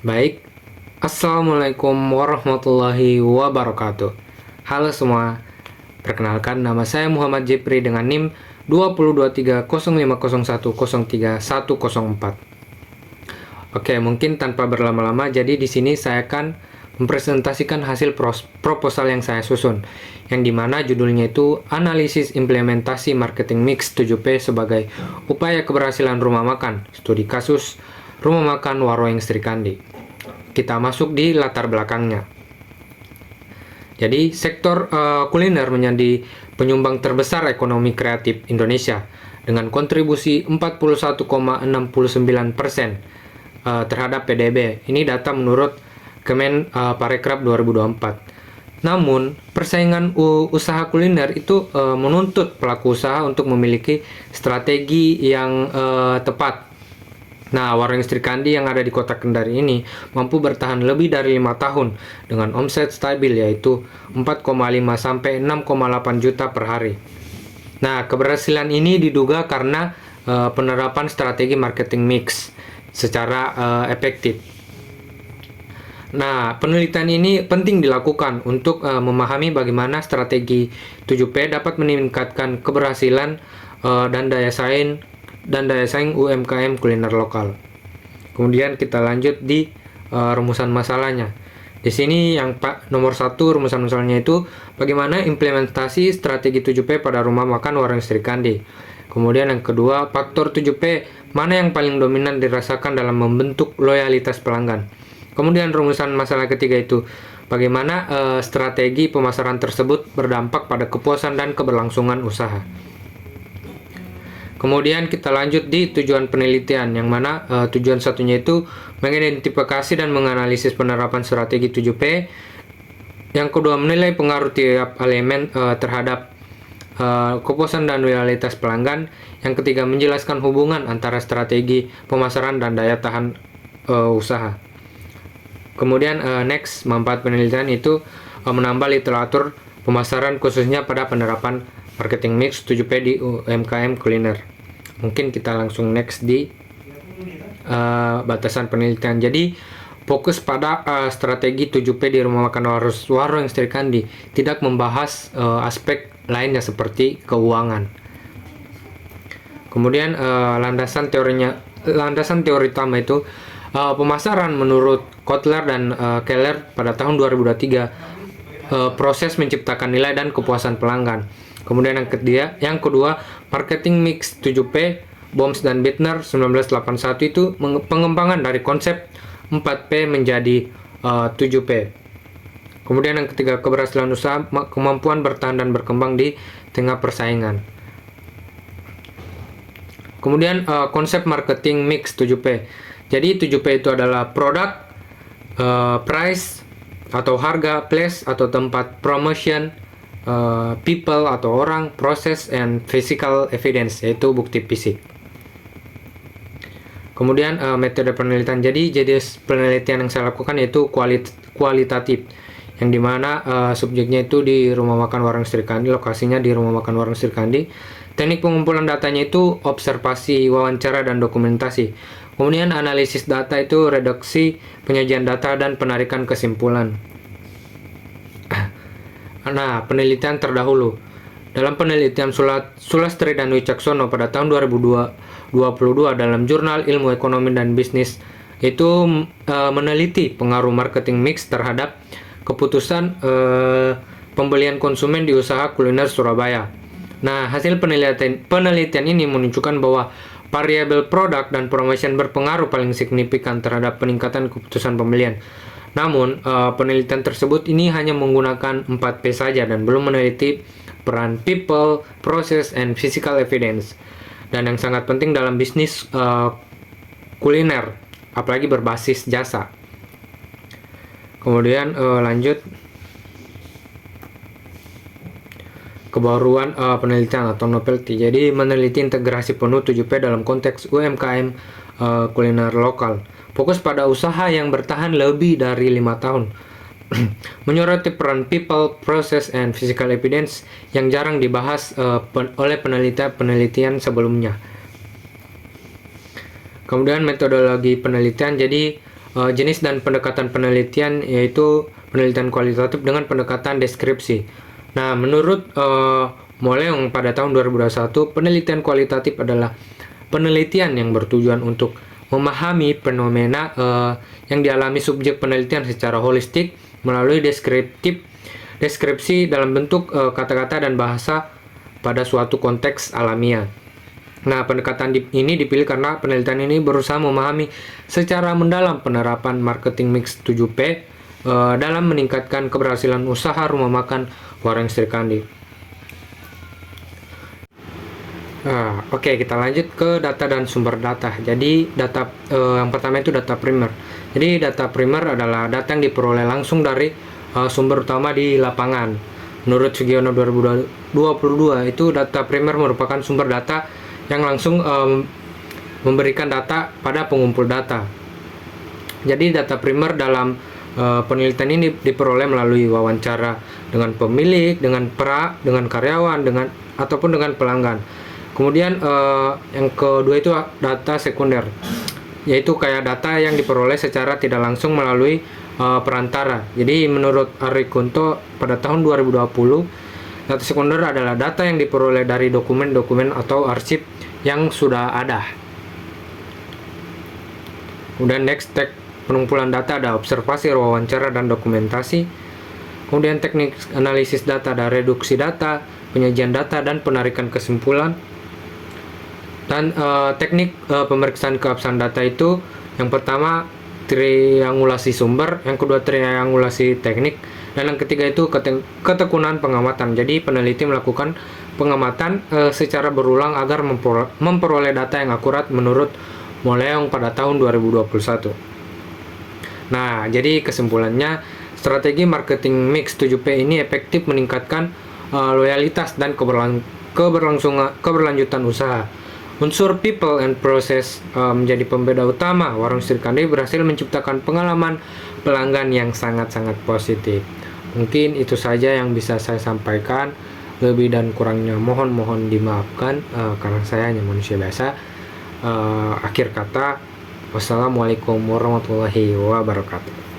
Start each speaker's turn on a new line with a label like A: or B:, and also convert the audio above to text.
A: Baik, Assalamualaikum warahmatullahi wabarakatuh. Halo semua, perkenalkan nama saya Muhammad Jepri dengan NIM 20230501031104. Oke, mungkin tanpa berlama-lama, jadi di sini saya akan mempresentasikan hasil proposal yang saya susun, yang dimana judulnya itu Analisis Implementasi Marketing Mix 7P sebagai Upaya Keberhasilan Rumah Makan, Studi Kasus Rumah Makan Warung Sri Kandi. Kita masuk di latar belakangnya. Jadi, sektor kuliner menjadi penyumbang terbesar ekonomi kreatif Indonesia dengan kontribusi 41,69% terhadap PDB. Ini data menurut Kemen Parekraf 2024. Namun, persaingan usaha kuliner itu menuntut pelaku usaha untuk memiliki strategi yang tepat. Nah, Warung Sri Kandi yang ada di kota Kendari ini mampu bertahan lebih dari 5 tahun dengan omset stabil yaitu 4,5 sampai 6,8 juta per hari. Nah, keberhasilan ini diduga karena penerapan strategi marketing mix secara efektif. Nah, penelitian ini penting dilakukan untuk memahami bagaimana strategi 7P dapat meningkatkan keberhasilan dan daya saing UMKM kuliner lokal. Kemudian kita lanjut di rumusan masalahnya. Di sini yang nomor 1 rumusan masalahnya itu bagaimana implementasi strategi 7P pada rumah makan Warung Sri Kandi. Kemudian yang kedua, faktor 7P mana yang paling dominan dirasakan dalam membentuk loyalitas pelanggan. Kemudian rumusan masalah ketiga itu bagaimana strategi pemasaran tersebut berdampak pada kepuasan dan keberlangsungan usaha. Kemudian kita lanjut di tujuan penelitian, yang mana tujuan satunya itu mengidentifikasi dan menganalisis penerapan strategi 7P. Yang kedua, menilai pengaruh tiap elemen terhadap kepuasan dan loyalitas pelanggan. Yang ketiga, menjelaskan hubungan antara strategi pemasaran dan daya tahan usaha. Kemudian next, manfaat penelitian itu menambah literatur pemasaran khususnya pada penerapan marketing mix 7P di UMKM kuliner. Mungkin kita langsung next di batasan penelitian. Jadi fokus pada strategi 7P di rumah makan Warung Sri Kandi, tidak membahas aspek lainnya seperti keuangan. Kemudian landasan teori utama itu pemasaran menurut Kotler dan Keller pada tahun 2023, proses menciptakan nilai dan kepuasan pelanggan. Kemudian yang kedua, marketing mix 7P, Boms dan Bittner 1981 itu pengembangan dari konsep 4P menjadi 7P. Kemudian yang ketiga, keberhasilan usaha, kemampuan bertahan dan berkembang di tengah persaingan. Kemudian konsep marketing mix 7P. Jadi 7P itu adalah produk, price atau harga, place atau tempat, promotion, people atau orang, proses, and physical evidence yaitu bukti fisik. Kemudian metode penelitian. Jadi jenis penelitian yang saya lakukan yaitu kualitatif, yang dimana subjeknya itu di rumah makan Warung Sri Kandi, lokasinya di rumah makan Warung Sri Kandi. Teknik pengumpulan datanya itu observasi, wawancara, dan dokumentasi. Kemudian analisis data itu reduksi, penyajian data, dan penarikan kesimpulan. Nah, penelitian terdahulu. Dalam penelitian Sulastri dan Wicaksono pada tahun 2022 dalam jurnal Ilmu Ekonomi dan Bisnis, itu meneliti pengaruh marketing mix terhadap keputusan pembelian konsumen di usaha kuliner Surabaya. Nah, hasil penelitian ini menunjukkan bahwa variabel produk dan promotion berpengaruh paling signifikan terhadap peningkatan keputusan pembelian. Namun, penelitian tersebut ini hanya menggunakan 4P saja dan belum meneliti peran people, process, and physical evidence. Dan yang sangat penting dalam bisnis kuliner, apalagi berbasis jasa. Kemudian lanjut kebaruan penelitian atau novelty. Jadi meneliti integrasi penuh 7P dalam konteks UMKM kuliner lokal. Fokus pada usaha yang bertahan lebih dari 5 tahun. Menyoroti peran people, process, and physical evidence yang jarang dibahas oleh penelitian sebelumnya. Kemudian metodologi penelitian. Jadi jenis dan pendekatan penelitian, yaitu penelitian kualitatif dengan pendekatan deskripsi. Nah, menurut Moleong pada tahun 2021, penelitian kualitatif adalah penelitian yang bertujuan untuk memahami fenomena yang dialami subjek penelitian secara holistik melalui deskripsi dalam bentuk kata-kata dan bahasa pada suatu konteks alamiah. Nah, pendekatan ini dipilih karena penelitian ini berusaha memahami secara mendalam penerapan marketing mix 7P dalam meningkatkan keberhasilan usaha rumah makan Warung Sri Kandi. Oke, kita lanjut ke data dan sumber data. Jadi data yang pertama itu data primer. Jadi data primer adalah data yang diperoleh langsung dari sumber utama di lapangan. Menurut Sugiono 2022, itu data primer merupakan sumber data yang langsung memberikan data pada pengumpul data. Jadi data primer dalam penelitian ini diperoleh melalui wawancara dengan pemilik, dengan dengan karyawan, ataupun dengan pelanggan. Kemudian yang kedua itu data sekunder, yaitu kayak data yang diperoleh secara tidak langsung melalui perantara. Jadi menurut Ari Kunto pada tahun 2020, data sekunder adalah data yang diperoleh dari dokumen-dokumen atau arsip yang sudah ada. Kemudian next, pengumpulan data ada observasi, wawancara, dan dokumentasi. Kemudian teknik analisis data ada reduksi data, penyajian data, dan penarikan kesimpulan. Dan teknik pemeriksaan keabsahan data itu yang pertama triangulasi sumber, yang kedua triangulasi teknik, dan yang ketiga itu ketekunan pengamatan. Jadi peneliti melakukan pengamatan secara berulang agar memperoleh data yang akurat menurut Moleong pada tahun 2021. Nah, jadi kesimpulannya, strategi marketing mix 7P ini efektif meningkatkan loyalitas dan keberlanjutan usaha. Unsur people and process menjadi pembeda utama. Warung Sri Kandi berhasil menciptakan pengalaman pelanggan yang sangat-sangat positif. Mungkin itu saja yang bisa saya sampaikan. Lebih dan kurangnya mohon dimaafkan karena saya hanya manusia biasa. Akhir kata, wassalamualaikum warahmatullahi wabarakatuh.